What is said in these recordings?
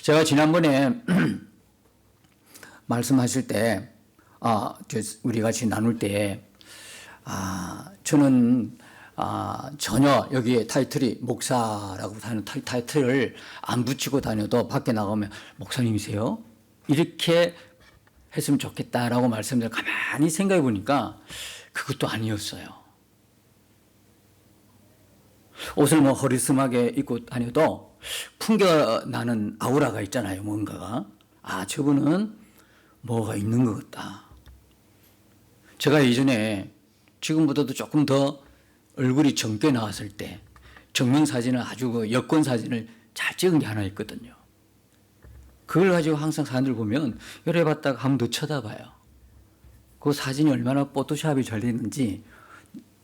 제가 지난번에 말씀하실 때, 우리 같이 나눌 때, 저는 전혀 여기에 타이틀이 목사라고 하는 타이틀을 안 붙이고 다녀도 밖에 나가면 목사님이세요? 이렇게 했으면 좋겠다라고 말씀드려 가만히 생각해 보니까 그것도 아니었어요. 옷을 뭐 허리슴하게 입고 다녀도 풍겨나는 아우라가 있잖아요. 뭔가가. 저분은 뭐가 있는 것 같다. 제가 예전에 지금보다도 조금 더 얼굴이 젊게 나왔을 때 정면사진을 아주 그 여권 사진을 잘 찍은 게 하나 있거든요. 그걸 가지고 항상 사람들 보면 이래 봤다가 한번 더 쳐다봐요. 그 사진이 얼마나 포토샵이 잘 됐는지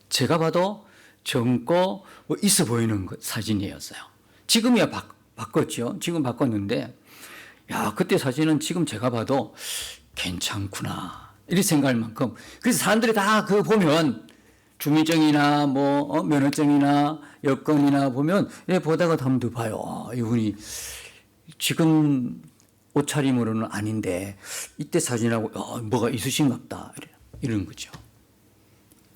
제가 봐도 젊고 뭐 있어 보이는 사진이었어요. 지금이야 바꿨죠. 지금 바꿨는데 그때 사진은 지금 제가 봐도 괜찮구나 이렇게 생각할 만큼. 그래서 사람들이 다 그거 보면 주민증이나 면허증이나 여권이나 보면 보다가 한번 더 봐요. 이분이 지금 옷차림으로는 아닌데 이때 사진하고 뭐가 있으신갑다 이런 거죠.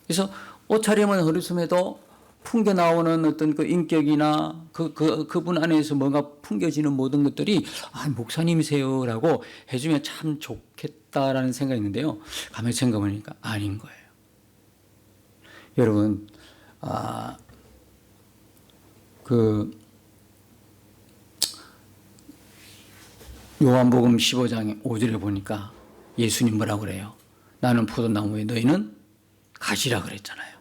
그래서 옷차림은 허리춤에도 풍겨 나오는 어떤 그 인격이나 그분 안에서 뭔가 풍겨지는 모든 것들이 목사님이세요라고 해주면 참 좋겠다라는 생각이 있는데요. 가만히 생각해보니까 아닌 거예요. 여러분, 요한복음 15장 5절에 보니까 예수님 뭐라고 그래요? 나는 포도나무에 너희는 가지라 그랬잖아요.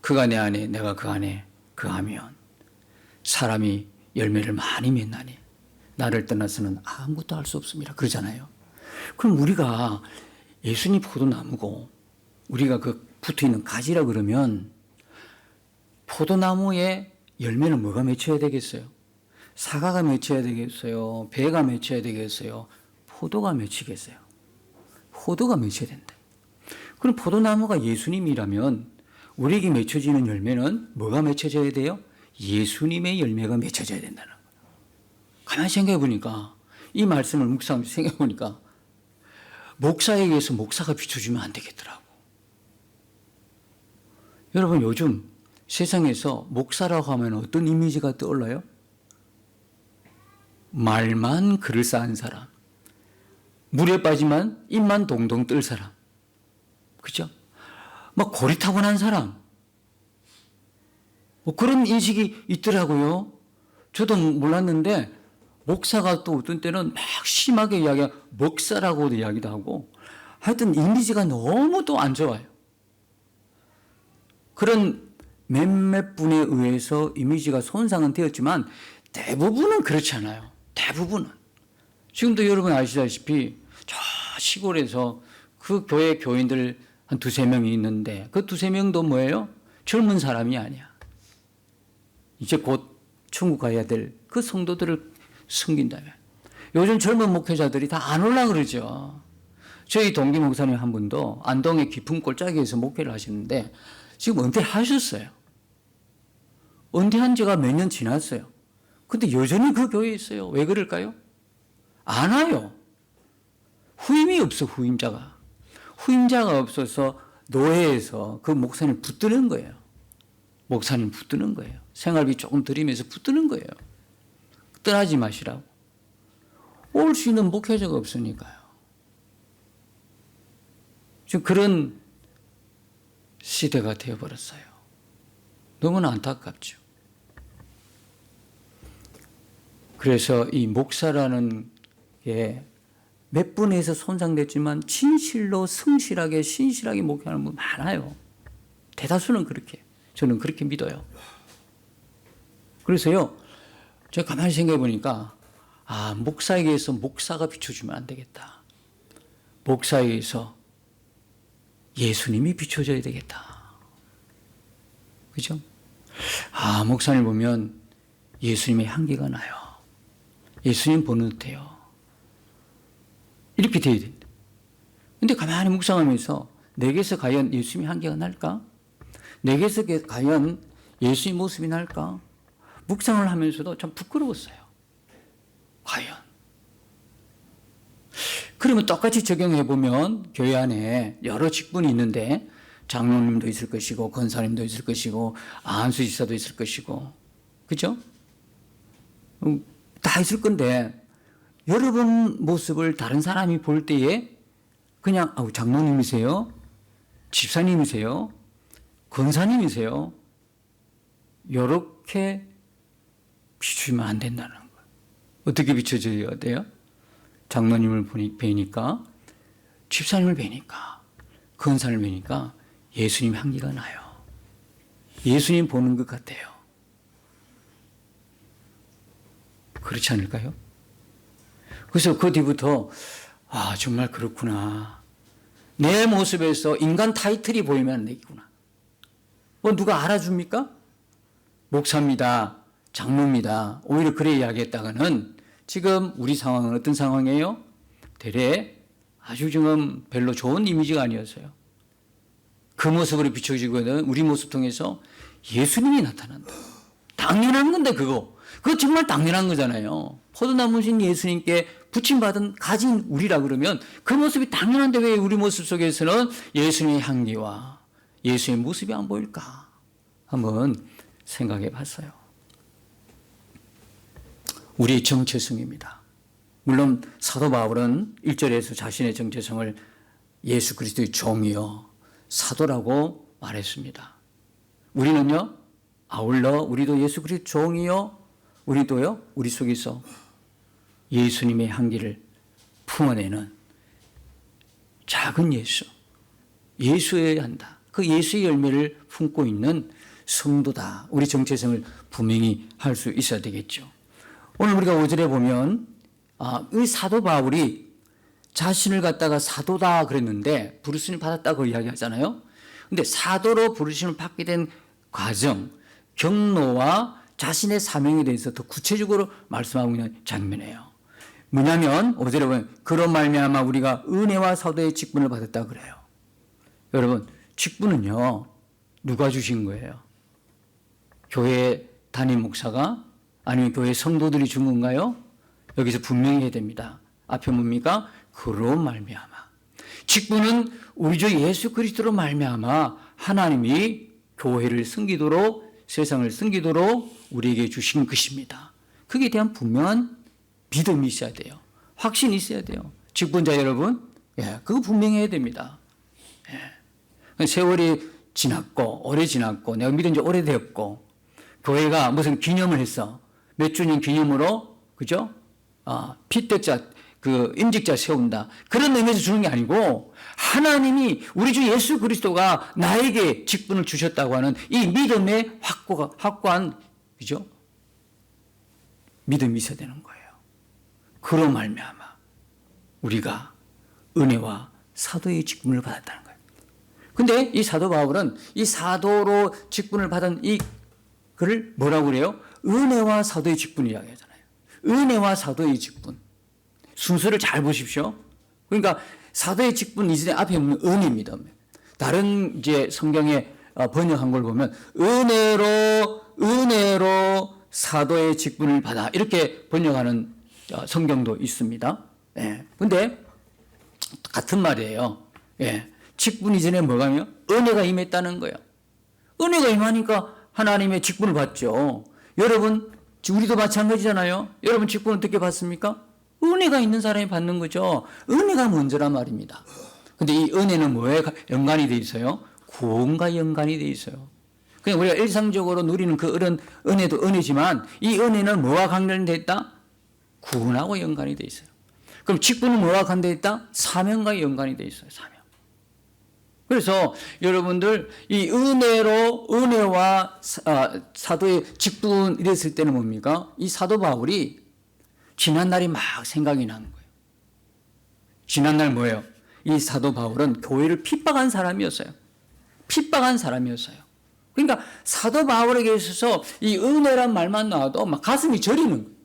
그가 내 안에 내가 그 안에 그하면 사람이 열매를 많이 맺나니 나를 떠나서는 아무것도 할 수 없습니다. 그러잖아요. 그럼 우리가 예수님 포도나무고 우리가 그 붙어있는 가지라 그러면 포도나무에 열매는 뭐가 맺혀야 되겠어요? 사과가 맺혀야 되겠어요? 배가 맺혀야 되겠어요? 포도가 맺히겠어요? 포도가 맺혀야 된다. 그럼 포도나무가 예수님이라면 우리에게 맺혀지는 열매는 뭐가 맺혀져야 돼요? 예수님의 열매가 맺혀져야 된다는 거예요. 가만히 생각해 보니까 이 말씀을 묵상하면서 생각해 보니까 목사에게서 목사가 비춰주면 안 되겠더라고. 여러분 요즘 세상에서 목사라고 하면 어떤 이미지가 떠올라요? 말만 그럴싸한 사람, 물에 빠지만 입만 동동 뜰 사람, 그죠? 막 고리타분한 사람, 그런 인식이 있더라고요. 저도 몰랐는데 목사가 또 어떤 때는 막 심하게 이야기하고 먹사라고도 이야기도 하고 하여튼 이미지가 너무 또 안 좋아요. 그런 몇몇 분에 의해서 이미지가 손상은 되었지만 대부분은 그렇지 않아요. 대부분은. 지금도 여러분 아시다시피 저 시골에서 그 교회 교인들 한 두세 명이 있는데 그 두세 명도 뭐예요? 젊은 사람이 아니야. 이제 곧 천국 가야 될 그 성도들을 섬긴다. 요즘 젊은 목회자들이 다 안 올라 그러죠. 저희 동기 목사님 한 분도 안동의 깊은 골짜기에서 목회를 하시는데 지금 은퇴하셨어요. 은퇴한 지가 몇 년 지났어요. 근데 여전히 그 교회에 있어요. 왜 그럴까요? 안 와요. 후임이 없어, 후임자가. 후임자가 없어서 노예에서 그 목사님 붙드는 거예요. 목사님 붙드는 거예요. 생활비 조금 드리면서 붙드는 거예요. 떠나지 마시라고. 올 수 있는 목회자가 없으니까요. 지금 그런 시대가 되어버렸어요. 너무나 안타깝죠. 그래서 이 목사라는 게 몇 분에서 손상됐지만 진실로 성실하게 신실하게 목회하는 분 많아요. 대다수는 그렇게. 저는 그렇게 믿어요. 그래서요. 제가 가만히 생각해 보니까 목사에게서 목사가 비춰주면 안 되겠다. 목사에게서 예수님이 비춰져야 되겠다. 그죠? 목사님 보면 예수님의 향기가 나요. 예수님 보는 듯해요. 이렇게 돼야 된다. 근데 가만히 묵상하면서 내게서 과연 예수님의 향기가 날까? 내게서 과연 예수의 모습이 날까? 묵상을 하면서도 참 부끄러웠어요. 과연. 그러면 똑같이 적용해 보면 교회 안에 여러 직분이 있는데 장로님도 있을 것이고 권사님도 있을 것이고 안수지사도 있을 것이고 그죠? 다 있을 건데 여러분 모습을 다른 사람이 볼 때에 그냥 장로님이세요? 집사님이세요? 권사님이세요? 이렇게 비추면 안 된다는 거예요. 어떻게 비춰줘야 돼요? 장로님을 뵈니까, 집사님을 뵈니까, 권사님을 뵈니까 예수님 향기가 나요. 예수님 보는 것 같아요. 그렇지 않을까요? 그래서 그 뒤부터 정말 그렇구나. 내 모습에서 인간 타이틀이 보이면 안 되겠구나. 누가 알아줍니까? 목사입니다. 장로입니다. 오히려 그래 이야기했다가는 지금 우리 상황은 어떤 상황이에요? 되레 아주 지금 별로 좋은 이미지가 아니었어요. 그 모습으로 비춰지거든 우리 모습 통해서 예수님이 나타난다. 당연한 건데 그거 정말 당연한 거잖아요. 포도나무신 예수님께 부침받은 가진 우리라 그러면 그 모습이 당연한데 왜 우리 모습 속에서는 예수님의 향기와 예수의 모습이 안 보일까? 한번 생각해 봤어요. 우리의 정체성입니다. 물론 사도 바울은 1절에서 자신의 정체성을 예수 그리스도의 종이요 사도라고 말했습니다. 우리는요 아울러 우리도 예수 그리스도의 종이요 우리도요 우리 속에서 예수님의 향기를 품어내는 작은 예수여야 한다. 그 예수의 열매를 품고 있는 성도다. 우리 정체성을 분명히 할 수 있어야 되겠죠. 오늘 우리가 5절에 보면 이 사도 바울이 자신을 갖다가 사도다 그랬는데 부르심을 받았다고 이야기하잖아요. 그런데 사도로 부르심을 받게 된 과정, 경로와 자신의 사명에 대해서 더 구체적으로 말씀하고 있는 장면이에요. 뭐냐면 5절에 보면 그런 말미암아 우리가 은혜와 사도의 직분을 받았다 그래요. 여러분 직분은요 누가 주신 거예요? 교회 담임 목사가 아니면 교회 성도들이 준 건가요? 여기서 분명히 해야 됩니다. 앞에 뭡니까? 그런 말미암아. 직분은 우리 주 예수 그리스도로 말미암아 하나님이 교회를 섬기도록 세상을 섬기도록 우리에게 주신 것입니다. 그에 대한 분명한 믿음이 있어야 돼요. 확신이 있어야 돼요. 직분자 여러분, 그거 분명히 해야 됩니다. 세월이 지났고 오래 지났고 내가 믿은 지 오래되었고 교회가 무슨 기념을 했어. 몇 주년 기념으로 그죠? 피택자 임직자 세운다. 그런 의미에서 주는 게 아니고 하나님이 우리 주 예수 그리스도가 나에게 직분을 주셨다고 하는 이 믿음의 확고한 그죠? 믿음이 있어야 되는 거예요. 그로 말미암아 우리가 은혜와 사도의 직분을 받았다는 거예요. 근데 이 사도 바울은 이 사도로 직분을 받은 이 그를 뭐라고 그래요? 은혜와 사도의 직분 이야기하잖아요. 은혜와 사도의 직분. 순서를 잘 보십시오. 그러니까 사도의 직분 이전에 앞에 있는 은혜입니다. 다른 이제 성경에 번역한 걸 보면 은혜로 사도의 직분을 받아 이렇게 번역하는 성경도 있습니다. 근데 같은 말이에요. 직분 이전에 뭐가요? 은혜가 임했다는 거예요. 은혜가 임하니까 하나님의 직분을 받죠. 여러분, 우리도 마찬가지잖아요. 여러분 직분 어떻게 받습니까? 은혜가 있는 사람이 받는 거죠. 은혜가 먼저란 말입니다. 근데 이 은혜는 뭐에 연관이 돼 있어요? 구원과 연관이 돼 있어요. 그냥 우리가 일상적으로 누리는 그 은혜도 은혜지만 이 은혜는 뭐와 관련돼 있다? 구원하고 연관이 돼 있어요. 그럼 직분은 뭐와 관련돼 있다? 사명과 연관이 돼 있어요. 사명. 그래서 여러분들 이 은혜와 사도의 직분 이랬을 때는 뭡니까? 이 사도 바울이 지난날이 막 생각이 나는 거예요. 지난날 뭐예요? 이 사도 바울은 교회를 핍박한 사람이었어요. 그러니까 사도 바울에게 있어서 이 은혜란 말만 나와도 막 가슴이 저리는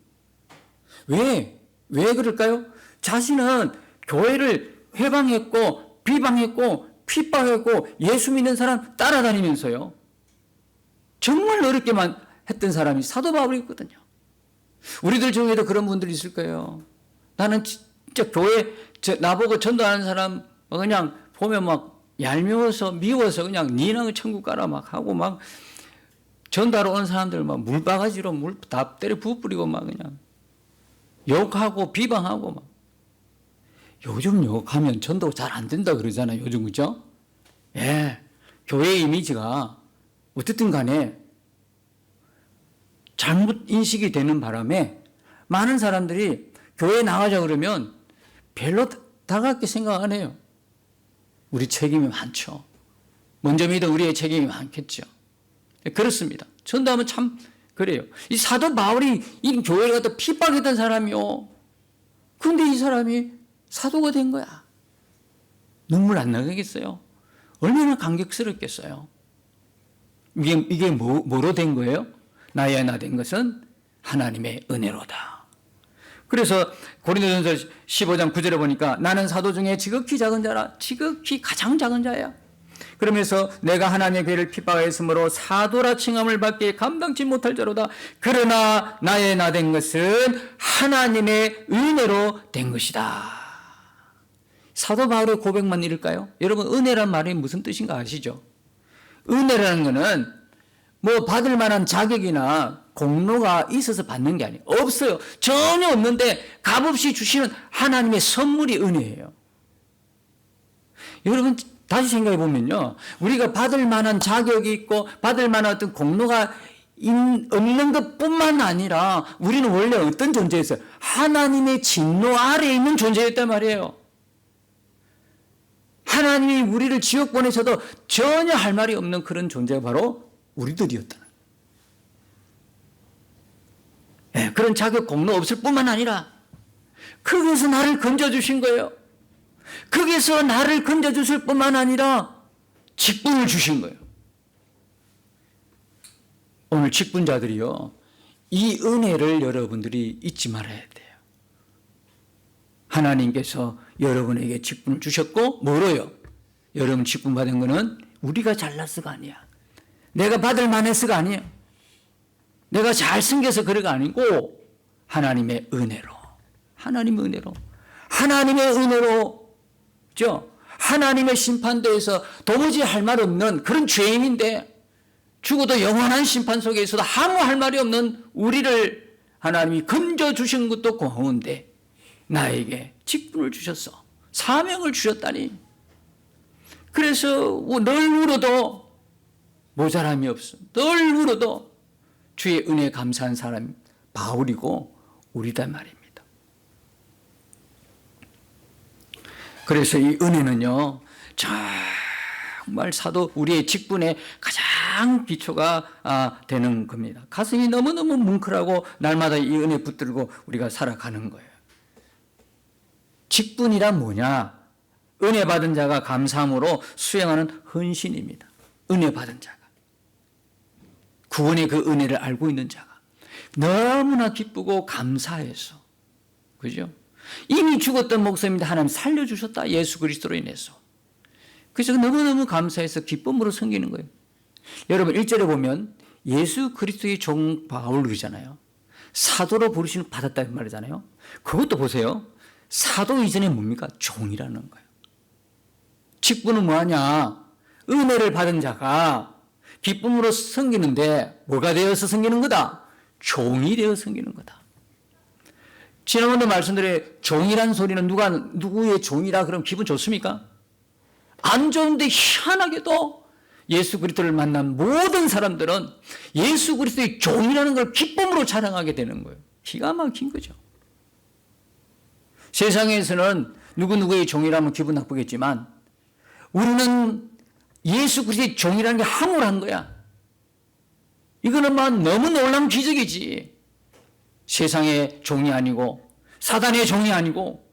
거예요. 왜 그럴까요? 자신은 교회를 회방했고 비방했고 핍박했고 예수 믿는 사람 따라다니면서요. 정말 어렵게만 했던 사람이 사도 바울이거든요. 우리들 중에도 그런 분들이 있을 거예요. 나는 진짜 교회 나보고 전도하는 사람 그냥 보면 막 얄미워서 미워서 그냥 니는 천국 가라 막 하고 막 전도하러 온 사람들 막 물바가지로 물 다 때려 부어뿌리고 막 그냥 욕하고 비방하고 막. 요즘 욕하면 전도 잘 안 된다 그러잖아요. 요즘 그죠? 예. 교회 이미지가 어쨌든 간에 잘못 인식이 되는 바람에 많은 사람들이 교회에 나가자 그러면 별로 다가게 생각 안 해요. 우리 책임이 많죠. 먼저 믿어 우리의 책임이 많겠죠. 그렇습니다. 전도하면 참 그래요. 이 사도 바울이 이 교회를 갖다 핍박했던 사람이요. 근데 이 사람이 사도가 된 거야. 눈물 안 나겠어요? 얼마나 감격스럽겠어요? 이게 뭐로 된 거예요? 나의 나 된 것은 하나님의 은혜로다. 그래서 고린도전서 15장 9절에 보니까 나는 사도 중에 지극히 작은 자라. 지극히 가장 작은 자야. 그러면서 내가 하나님의 괴를 핍박하였으므로 사도라 칭함을 받기에 감당치 못할 자로다. 그러나 나의 나 된 것은 하나님의 은혜로 된 것이다. 사도 바울의 고백만 읽을까요? 여러분 은혜란 말이 무슨 뜻인가 아시죠? 은혜라는 것은 뭐 받을 만한 자격이나 공로가 있어서 받는 게 아니에요. 없어요. 전혀 없는데 값없이 주시는 하나님의 선물이 은혜예요. 여러분 다시 생각해 보면요. 우리가 받을 만한 자격이 있고 받을 만한 어떤 공로가 없는 것뿐만 아니라 우리는 원래 어떤 존재였어요? 하나님의 진노 아래에 있는 존재였단 말이에요. 하나님이 우리를 지옥 보내셔도 전혀 할 말이 없는 그런 존재가 바로 우리들이었다는 거예요. 네, 그런 자격 공로 없을 뿐만 아니라 거기에서 나를 건져주신 거예요. 거기에서 나를 건져주실 뿐만 아니라 직분을 주신 거예요. 오늘 직분자들이요. 이 은혜를 여러분들이 잊지 말아야 돼요. 하나님께서 여러분에게 직분을 주셨고 뭐로요? 여러분 직분 받은 거는 우리가 잘났어가 아니야. 내가 받을 만해서가 아니에요. 내가 잘생겨서 그래가 아니고 하나님의 은혜로. 하나님의 은혜로. 하나님의 은혜로. 그죠? 하나님의 심판대에서 도무지 할 말 없는 그런 죄인인데 죽어도 영원한 심판 속에 있어도 아무 할 말이 없는 우리를 하나님이 건져주신 것도 고마운데 나에게 직분을 주셨어. 사명을 주셨다니. 그래서 늘 울어도 모자람이 없어. 늘 울어도 주의 은혜에 감사한 사람이 바울이고 우리다 말입니다. 그래서 이 은혜는요. 정말 사도 우리의 직분의 가장 기초가 되는 겁니다. 가슴이 너무너무 뭉클하고 날마다 이 은혜 붙들고 우리가 살아가는 거예요. 직분이란 뭐냐? 은혜 받은 자가 감사함으로 수행하는 헌신입니다. 은혜 받은 자가. 구원의 그 은혜를 알고 있는 자가. 너무나 기쁘고 감사해서. 그죠? 이미 죽었던 목사님인데 하나님 살려주셨다. 예수 그리스도로 인해서. 그래서 너무너무 감사해서 기쁨으로 섬기는 거예요. 여러분 1절에 보면 예수 그리스도의 종 바울 그러잖아요. 사도로 부르심을 받았다는 말이잖아요. 그것도 보세요. 사도 이전에 뭡니까? 종이라는 거예요. 직분은 뭐하냐? 은혜를 받은 자가 기쁨으로 섬기는데 뭐가 되어서 섬기는 거다? 종이 되어 섬기는 거다. 지난번에 말씀드린 종이란 소리는 누구의 종이라 그러면 기분 좋습니까? 안 좋은데 희한하게도 예수 그리스도를 만난 모든 사람들은 예수 그리스도의 종이라는 걸 기쁨으로 자랑하게 되는 거예요. 기가 막힌 거죠. 세상에서는 누구누구의 종이라면 기분 나쁘겠지만 우리는 예수 그리스도의 종이라는 게 황홀한 거야. 이거는 막 너무 놀라운 기적이지. 세상의 종이 아니고 사단의 종이 아니고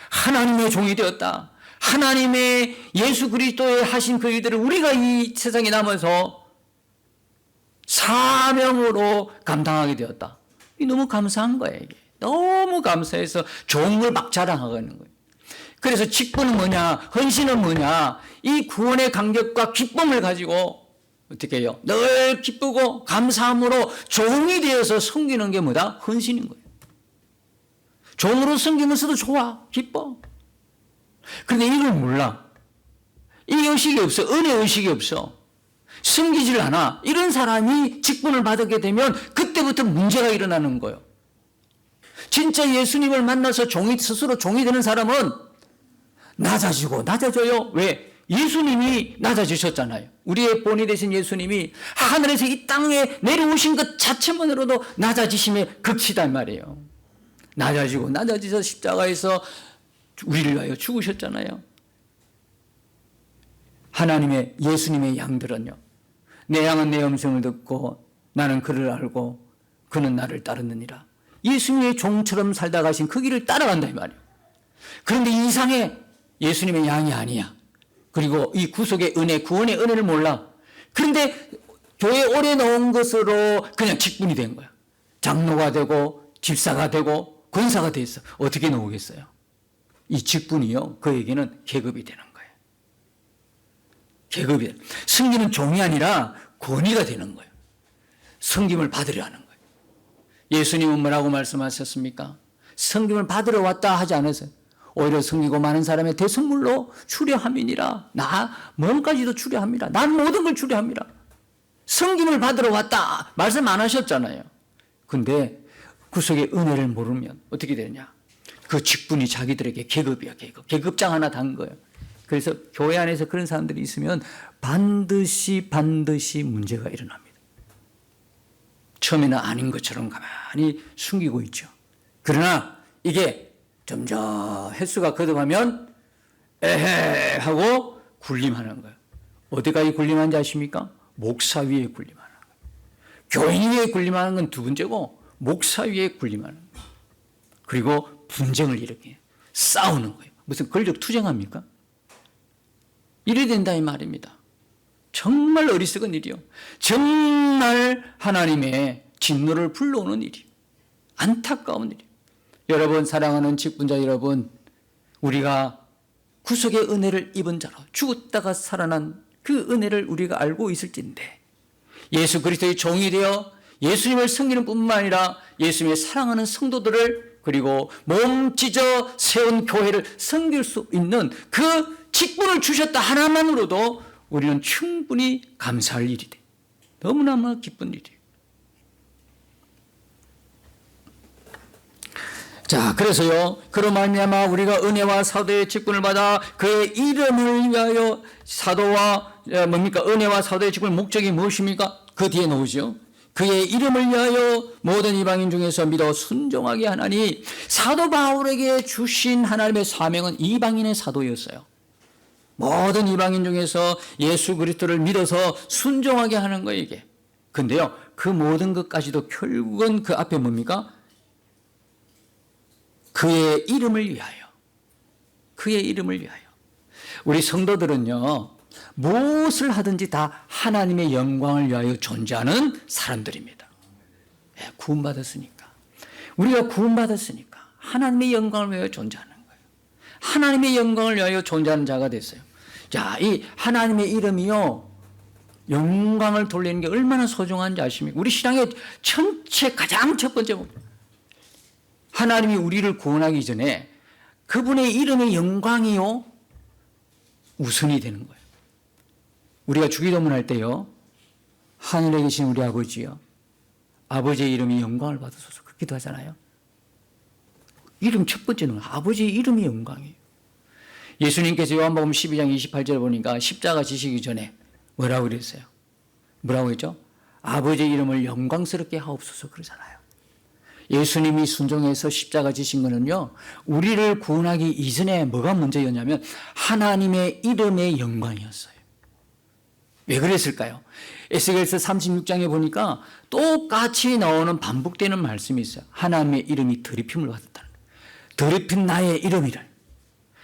하나님의 종이 되었다. 하나님의 예수 그리스도에 하신 그 일들을 우리가 이 세상에 남아서 사명으로 감당하게 되었다. 이 너무 감사한 거예요. 이게. 너무 감사해서 종을 막 자랑하는 거예요. 그래서 직분은 뭐냐? 헌신은 뭐냐? 이 구원의 감격과 기쁨을 가지고 어떻게 해요? 늘 기쁘고 감사함으로 종이 되어서 섬기는 게 뭐다? 헌신인 거예요. 종으로 섬기면서도 좋아, 기뻐. 그런데 이걸 몰라. 이 의식이 없어. 은혜 의식이 없어. 섬기질 않아. 이런 사람이 직분을 받게 되면 그때부터 문제가 일어나는 거예요. 진짜 예수님을 만나서 스스로 종이 되는 사람은 낮아져요. 왜? 예수님이 낮아지셨잖아요. 우리의 본이 되신 예수님이 하늘에서 이 땅에 내려오신 것 자체만으로도 낮아지심의 극치단 말이에요. 낮아지셔서 십자가에서 우리를 위하여 죽으셨잖아요. 하나님의 예수님의 양들은요, 내 양은 내 음성을 듣고 나는 그를 알고 그는 나를 따르느니라. 예수님의 종처럼 살다 가신 그 길을 따라간다 이 말이에요. 그런데 이상해. 예수님의 양이 아니야. 그리고 이 구속의 은혜, 구원의 은혜를 몰라. 그런데 교회 오래 넣은 것으로 그냥 직분이 된 거야. 장로가 되고 집사가 되고 권사가 돼 있어. 어떻게 나오겠어요? 이 직분이요, 그에게는 계급이 되는 거예요. 계급이. 섬기는 종이 아니라 권위가 되는 거예요. 섬김을 받으려 하는 거예요. 예수님은 뭐라고 말씀하셨습니까? 섬김을 받으러 왔다 하지 않으세요? 오히려 섬기고 많은 사람의 대성물로 추려함이니라. 나 몸까지도 추려합니다. 난 모든 걸 추려합니다. 섬김을 받으러 왔다 말씀 안 하셨잖아요. 근데 구속의 은혜를 모르면 어떻게 되느냐? 그 직분이 자기들에게 계급이야, 계급. 계급장 하나 단 거예요. 그래서 교회 안에서 그런 사람들이 있으면 반드시 문제가 일어납니다. 처음에는 아닌 것처럼 가만히 숨기고 있죠. 그러나 이게 점점 횟수가 거듭하면 에헤 하고 군림하는 거예요. 어디까지 군림하는지 아십니까? 목사 위에 군림하는 거예요. 교인 위에 군림하는 건 두 번째고 목사 위에 군림하는 거예요. 그리고 분쟁을 일으켜요. 싸우는 거예요. 무슨 권력 투쟁합니까? 이래 된다 이 말입니다. 정말 어리석은 일이요. 정말 하나님의 진노를 불러오는 일이요. 안타까운 일이요. 여러분, 사랑하는 직분자 여러분, 우리가 구속의 은혜를 입은 자로 죽었다가 살아난 그 은혜를 우리가 알고 있을진데, 예수 그리스도의 종이 되어 예수님을 섬기는 뿐만 아니라 예수님의 사랑하는 성도들을, 그리고 몸 찢어 세운 교회를 섬길 수 있는 그 직분을 주셨다 하나만으로도 우리는 충분히 감사할 일이 돼. 너무나 기쁜 일이에요. 자, 그래서요, 그로 말미암아 우리가 은혜와 사도의 직분을 받아 그의 이름을 위하여 사도와 은혜와 사도의 직분의 목적이 무엇입니까? 그 뒤에 나오죠. 그의 이름을 위하여 모든 이방인 중에서 믿어 순종하게 하나니, 사도 바울에게 주신 하나님의 사명은 이방인의 사도였어요. 모든 이방인 중에서 예수 그리스도를 믿어서 순종하게 하는 거예요, 이게. 근데요, 그 모든 것까지도 결국은 그 앞에 뭡니까? 그의 이름을 위하여. 그의 이름을 위하여. 우리 성도들은요, 무엇을 하든지 다 하나님의 영광을 위하여 존재하는 사람들입니다. 구원받았으니까. 우리가 구원받았으니까 하나님의 영광을 위하여 존재하는 거예요. 하나님의 영광을 위하여 존재하는 자가 됐어요. 자, 이 하나님의 이름이요, 영광을 돌리는 게 얼마나 소중한지 아십니까? 우리 신앙의 전체 가장 첫 번째 목표. 하나님이 우리를 구원하기 전에 그분의 이름의 영광이요, 우선이 되는 거예요. 우리가 주기도문 할 때요, 하늘에 계신 우리 아버지요, 아버지의 이름이 영광을 받으소서, 그렇게 기도하잖아요. 이름 첫 번째는 아버지의 이름이 영광이에요. 예수님께서 요한복음 12장 28절에 보니까 십자가 지시기 전에 뭐라고 그랬어요? 뭐라고 했죠? 아버지의 이름을 영광스럽게 하옵소서 그러잖아요. 예수님이 순종해서 십자가 지신 거는요, 우리를 구원하기 이전에 뭐가 문제였냐면 하나님의 이름의 영광이었어요. 왜 그랬을까요? 에스겔서 36장에 보니까 똑같이 나오는 반복되는 말씀이 있어요. 하나님의 이름이 더럽힘을 받았다는 거예요. 더럽힌 나의 이름이를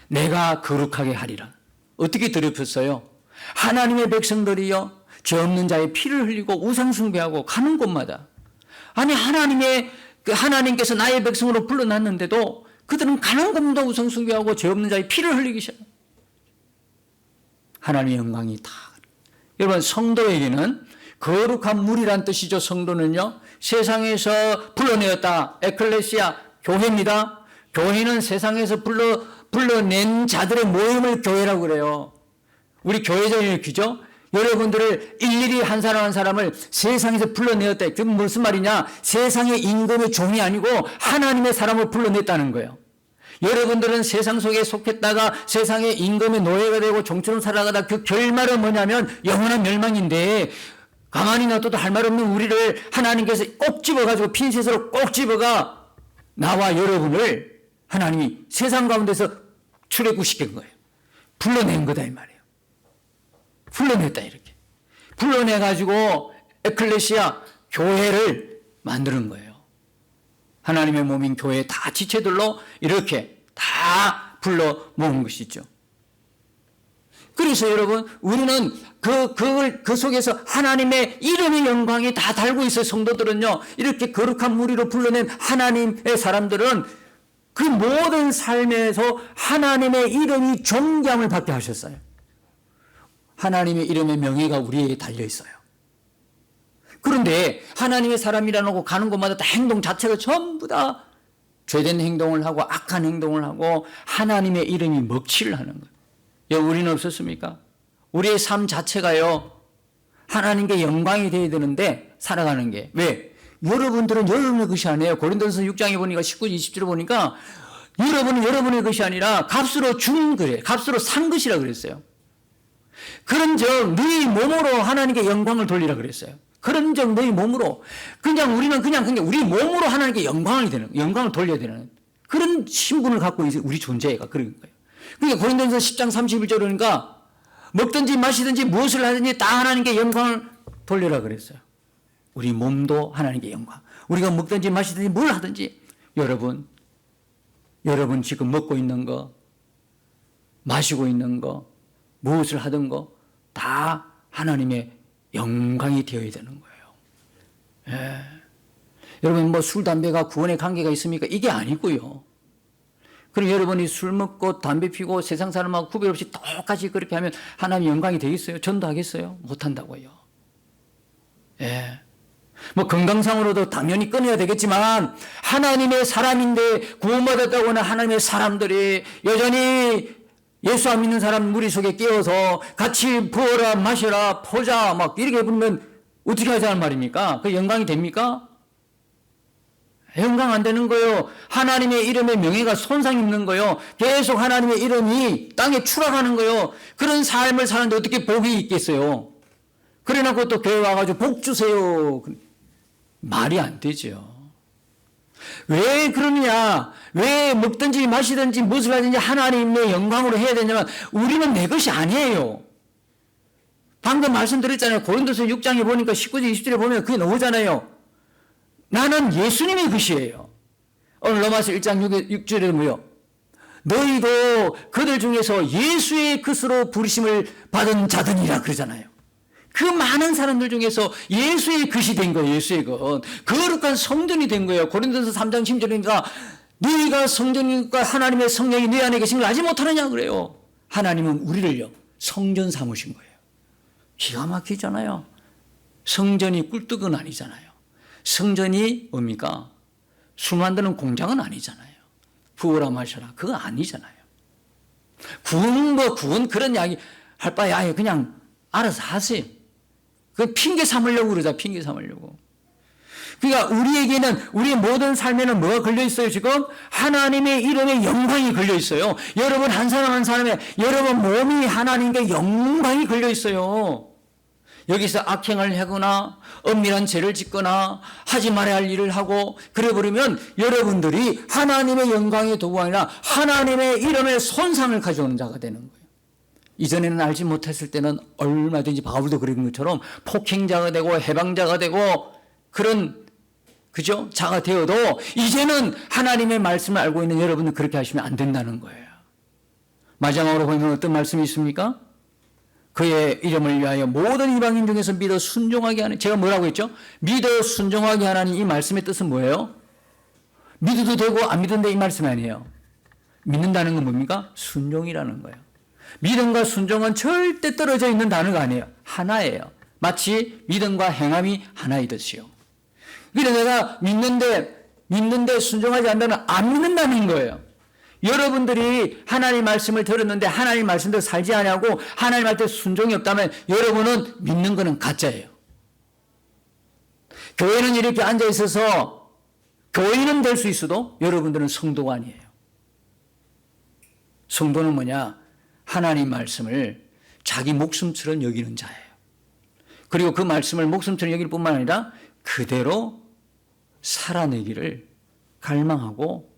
내가 거룩하게 하리라. 어떻게 더럽혔어요? 하나님의 백성들이요, 죄 없는 자의 피를 흘리고 우상 숭배하고 가는 곳마다, 아니 하나님께서 나의 백성으로 불러놨는데도 그들은 가는 곳마다 우상 숭배하고 죄 없는 자의 피를 흘리기 시작. 하나님의 영광이 다. 여러분, 성도에게는 거룩한 물이란 뜻이죠. 성도는요, 세상에서 불러내었다, 에클레시아, 교회입니다. 교회는 세상에서 불러낸 자들의 모임을 교회라고 그래요. 우리 교회적인 규죠? 여러분들을 일일이 한 사람 한 사람을 세상에서 불러내었다. 그게 무슨 말이냐? 세상의 임금의 종이 아니고 하나님의 사람을 불러냈다는 거예요. 여러분들은 세상 속에 속했다가 세상의 임금의 노예가 되고 종처럼 살아가다 그 결말은 뭐냐면 영원한 멸망인데, 가만히 놔둬도 할 말 없는 우리를 하나님께서 꼭 집어가지고 핀셋으로 꼭 집어가 나와 여러분을 하나님이 세상 가운데서 출애굽시킨 거예요. 불러낸 거다 이 말이에요. 불러냈다 이렇게. 불러내가지고 에클레시아 교회를 만드는 거예요. 하나님의 몸인 교회 다 지체들로 이렇게 다 불러 모은 것이죠. 그래서 여러분, 우리는 그 속에서 하나님의 이름의 영광이 다 달고 있어요. 성도들은요, 이렇게 거룩한 무리로 불러낸 하나님의 사람들은 그 모든 삶에서 하나님의 이름이 존귀함을 받게 하셨어요. 하나님의 이름의 명예가 우리에게 달려 있어요. 그런데 하나님의 사람이라고 가는 곳마다 다 행동 자체가 전부 다 죄된 행동을 하고 악한 행동을 하고 하나님의 이름이 먹칠을 하는 거예요. 우리는 없었습니까? 우리의 삶 자체가요, 하나님께 영광이 되어야 되는데 살아가는 게. 왜? 여러분들은 여러분의 것이 아니에요. 고린도전서 6장에 보니까 19절 20절에 보니까 여러분은 여러분의 것이 아니라 값으로 준 거예요. 값으로 산 것이라 그랬어요. 그런즉 너희 몸으로 하나님께 영광을 돌리라 그랬어요. 그런즉 너희 몸으로, 우리는 그냥 우리 몸으로 하나님께 영광을 돌려야 되는 그런 신분을 갖고 있어요. 우리 존재가 그런 거예요. 그러니까 고린도전서 10장 31절 그러니까 먹든지 마시든지 무엇을 하든지 다 하나님께 영광을 돌리라 그랬어요. 우리 몸도 하나님께 영광. 우리가 먹든지 마시든지 뭘 하든지, 여러분 지금 먹고 있는 거, 마시고 있는 거, 무엇을 하든 거 다 하나님의 영광이 되어야 되는 거예요. 예. 여러분, 술, 담배가 구원의 관계가 있습니까? 이게 아니고요. 그럼 여러분이 술 먹고 담배 피고 세상 사람하고 구별 없이 똑같이 그렇게 하면 하나님의 영광이 되겠어요? 전도하겠어요? 못한다고요. 예. 건강상으로도 당연히 끊어야 되겠지만, 하나님의 사람인데 구원받았다고는 하나님의 사람들이 여전히 예수 안 믿는 사람 무리 속에 끼어서 같이 부어라 마셔라 포자 막 이렇게 부르면 어떻게 하자는 말입니까? 그 영광이 됩니까? 영광 안 되는 거예요. 하나님의 이름의 명예가 손상 입는 거예요. 계속 하나님의 이름이 땅에 추락하는 거예요. 그런 삶을 사는데 어떻게 복이 있겠어요? 그래 놓고 또 교회 와가지고 복 주세요. 말이 안 되죠. 왜 그러느냐? 왜 먹든지 마시든지 무엇을 하든지 하나님의 영광으로 해야 되냐면, 우리는 내 것이 아니에요. 방금 말씀드렸잖아요. 고린도서 6장에 보니까 19절 20절에 보면 그게 나오잖아요. 나는 예수님의 것이에요. 오늘 로마서 1장 6절에 뭐요? 너희도 그들 중에서 예수의 것으로 부르심을 받은 자들이라 그러잖아요. 그 많은 사람들 중에서 예수의 것이 된 거예요. 예수의 것. 거룩한 성전이 된 거예요. 고린도서 3장 10절이니까 너희가 성전이니까 하나님의 성령이 네 안에 계신 걸 알지 못하느냐 그래요. 하나님은 우리를요, 성전 삼으신 거예요. 기가 막히잖아요. 성전이 꿀떡은 아니잖아요. 성전이 뭡니까? 술 만드는 공장은 아니잖아요. 부어라 마셔라 그거 아니잖아요. 구원 그런 이야기 할 바에 아예 그냥 알아서 하세요. 그 핑계 삼으려고 그러자. 핑계 삼으려고. 그러니까 우리에게는, 우리의 모든 삶에는 뭐가 걸려 있어요? 지금 하나님의 이름에 영광이 걸려 있어요. 여러분 한 사람 한 사람의, 여러분 몸이 하나님께 영광이 걸려 있어요. 여기서 악행을 하거나 엄밀한 죄를 짓거나 하지 말아야 할 일을 하고 그래 버리면 여러분들이 하나님의 영광의 도구가 아니라 하나님의 이름의 손상을 가져오는 자가 되는 거예요. 이전에는 알지 못했을 때는 얼마든지 바울도 그런 것처럼 폭행자가 되고 해방자가 되고 그런, 그죠? 자가 되어도 이제는 하나님의 말씀을 알고 있는 여러분은 그렇게 하시면 안 된다는 거예요. 마지막으로 보면 어떤 말씀이 있습니까? 그의 이름을 위하여 모든 이방인 중에서 믿어 순종하게 하는, 제가 뭐라고 했죠? 믿어 순종하게 하라는 이 말씀의 뜻은 뭐예요? 믿어도 되고 안 믿는데 이 말씀 아니에요. 믿는다는 건 뭡니까? 순종이라는 거예요. 믿음과 순종은 절대 떨어져 있는 단어가 아니에요. 하나예요. 마치 믿음과 행함이 하나이듯이요. 그래서 내가 믿는데 순종하지 않는다면 안 믿는다는 거예요. 여러분들이 하나님 말씀을 들었는데 하나님 말씀대로 살지 않냐고 하나님한테 순종이 없다면 여러분은 믿는 거는 가짜예요. 교회는 이렇게 앉아 있어서 교인은 될 수 있어도 여러분들은 성도가 아니에요. 성도는 뭐냐? 하나님 말씀을 자기 목숨처럼 여기는 자예요. 그리고 그 말씀을 목숨처럼 여길 뿐만 아니라 그대로 살아내기를 갈망하고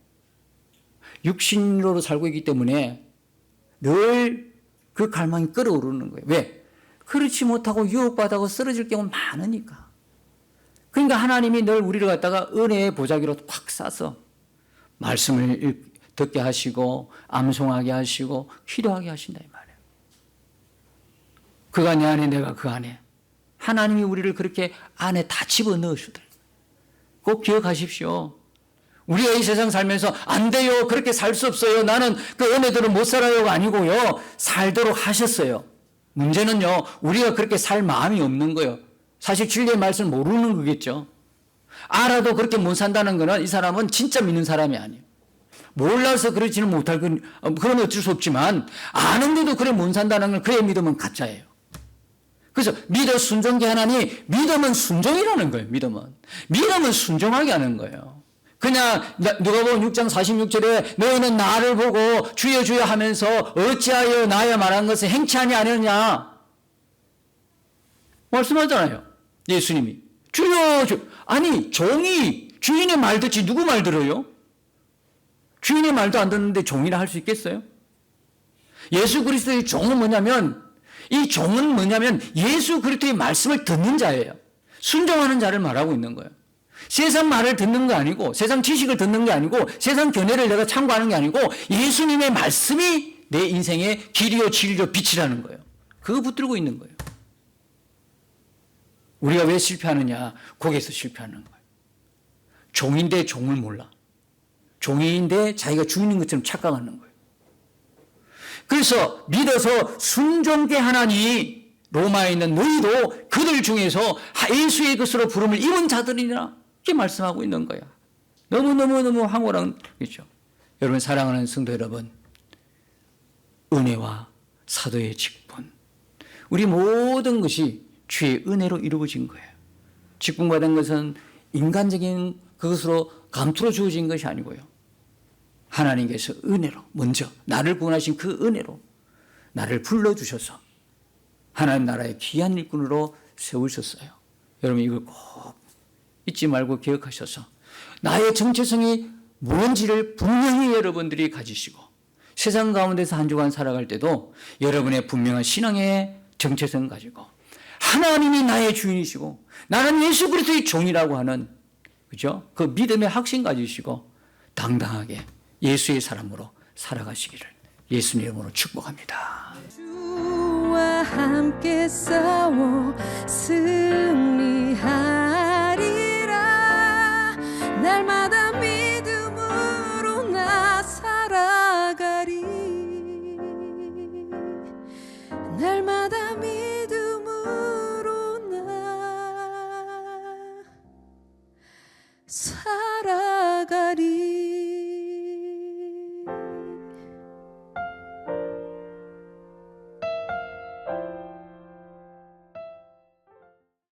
육신으로 살고 있기 때문에 늘 그 갈망이 끓어오르는 거예요. 왜? 그렇지 못하고 유혹받아서 쓰러질 경우가 많으니까. 그러니까 하나님이 늘 우리를 갖다가 은혜의 보자기로 확 싸서 말씀을 듣게 하시고 암송하게 하시고 기도하게 하신다 이 말이에요. 그가 내 안에 내가 그 안에. 하나님이 우리를 그렇게 안에 다 집어넣으시더래요. 꼭 기억하십시오. 우리가 이 세상 살면서 안 돼요. 그렇게 살 수 없어요. 나는 그 은혜대로 못 살아요가 아니고요. 살도록 하셨어요. 문제는요. 우리가 그렇게 살 마음이 없는 거예요. 사실 진리의 말씀을 모르는 거겠죠. 알아도 그렇게 못 산다는 거는 이 사람은 진짜 믿는 사람이 아니에요. 몰라서 그러지는 못할 건 그건 어쩔 수 없지만 아는데도 그래 못 산다는 건 그의 믿음은 가짜예요. 그래서 믿어 순종케 하나니 믿음은 순종이라는 거예요. 믿음은 순종하게 하는 거예요. 그냥 누가복음 6장 46절에 너희는 나를 보고 주여 주여 하면서 어찌하여 나야 말한 것을 행치 아니하느냐 말씀하잖아요. 예수님이 주여 주여. 아니 종이 주인의 말 듣지 누구 말 들어요? 주인의 말도 안 듣는데 종이라 할 수 있겠어요? 예수 그리스도의 종은 뭐냐면 이 종은 뭐냐면 예수 그리스도의 말씀을 듣는 자예요. 순종하는 자를 말하고 있는 거예요. 세상 말을 듣는 거 아니고 세상 지식을 듣는 게 아니고 세상 견해를 내가 참고하는 게 아니고 예수님의 말씀이 내 인생의 길이요 진리요 빛이라는 거예요. 그거 붙들고 있는 거예요. 우리가 왜 실패하느냐? 거기에서 실패하는 거예요. 종인데 종을 몰라. 종인데 자기가 주인인 것처럼 착각하는 거예요. 그래서 믿어서 순종케 하나니 로마에 있는 너희도 그들 중에서 예수의 것으로 부름을 입은 자들이라 이렇게 말씀하고 있는 거야. 너무너무 황홀한 거죠. 여러분 사랑하는 성도 여러분, 은혜와 사도의 직분, 우리 모든 것이 주의 은혜로 이루어진 거예요. 직분받은 것은 인간적인 그것으로 감투로 주어진 것이 아니고요. 하나님께서 은혜로 먼저 나를 구원하신 그 은혜로 나를 불러주셔서 하나님 나라의 귀한 일꾼으로 세우셨어요. 여러분 이걸 꼭 잊지 말고 기억하셔서 나의 정체성이 뭔지를 분명히 여러분들이 가지시고 세상 가운데서 한 주간 살아갈 때도 여러분의 분명한 신앙의 정체성 가지고 하나님이 나의 주인이시고 나는 예수 그리스도의 종이라고 하는 그죠? 그 믿음의 확신 가지시고 당당하게 예수의 사람으로 살아가시기를 예수님 이름으로 축복합니다. 주와 함께 싸워 승리하